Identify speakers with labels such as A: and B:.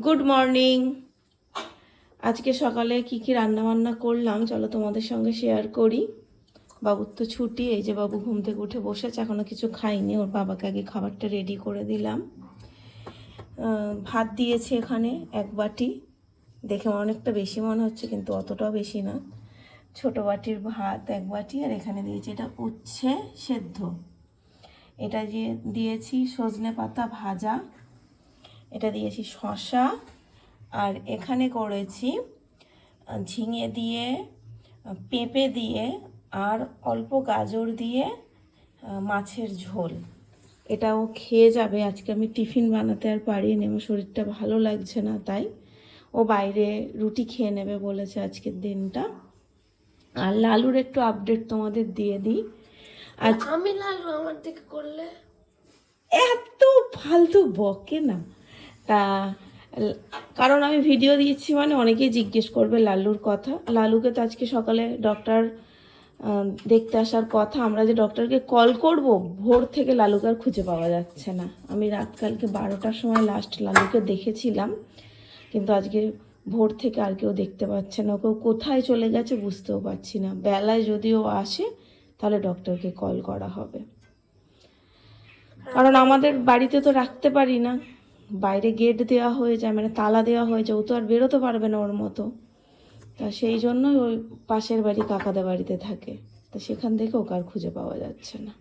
A: Good morning. আজকে সকালে কি কি রান্না বান্না করলাম চলো তোমাদের সঙ্গে শেয়ার করি। বাবুর তো ছুটি, এই যে বাবু ঘুম থেকে উঠে বসেছে, এখনো কিছু খাইনি, ওর বাবাকে আগে খাবারটা রেডি করে দিলাম। ভাত দিয়েছি এখানে এক বাটি, দেখে অনেকটা বেশি মনে হচ্ছে কিন্তু অতটাও বেশি না। ছোট বাটির ভাত এক বাটি, আর এখানে দিয়েছি এটা উচ্ছে সেদ্ধ, এটা দিয়েছি সজনে পাতা ভাজা, এটা দিয়েছি শসা, আর এখানে করেছি ঝিঙে দিয়ে, পেঁপে দিয়ে, আর অল্প গাজর দিয়ে মাছের ঝোল। এটাও খেয়ে যাবে। আজকে আমি টিফিন বানাতে আর পারিনি, আমার শরীরটা ভালো লাগছে না, তাই ও বাইরে রুটি খেয়ে নেবে বলেছে আজকের দিনটা। আর লালুর একটু আপডেট তোমাদের দিয়ে দিই। আজ
B: আমি লালু আমার দিকে করলে
A: এত ফালতু বকে না, তা কারণ আমি ভিডিও দিচ্ছি মানে অনেকেই জিজ্ঞেস করবে লালুর কথা। লালুকে তো আজকে সকালে ডক্টর দেখতে আসার কথা, আমরা যে ডক্টরকে কল করব ভোর থেকে লালুকে আর খুঁজে পাওয়া যাচ্ছে না। আমি রাত কালকে 12টার সময় লাস্ট লালুকে দেখেছিলাম, কিন্তু আজকে ভোর থেকে আর কেউ দেখতে পাচ্ছে না, ওকে কোথায় চলে গেছে বুঝতেও পারছি না। বেলায় যদিও আসে তাহলে ডক্টরকে কল করা হবে, কারণ আমাদের বাড়িতে তো রাখতে পারি না, বাইরে গেট দেওয়া হয়ে যায়, মানে তালা দেওয়া হয়ে যায়, ও তো আর বেরোতে পারবে না ওর মতো। তা সেই জন্যই ওই পাশের বাড়ি কাকাদের বাড়িতে থাকে, তা সেখান থেকে ওকে আর খুঁজে পাওয়া যাচ্ছে না।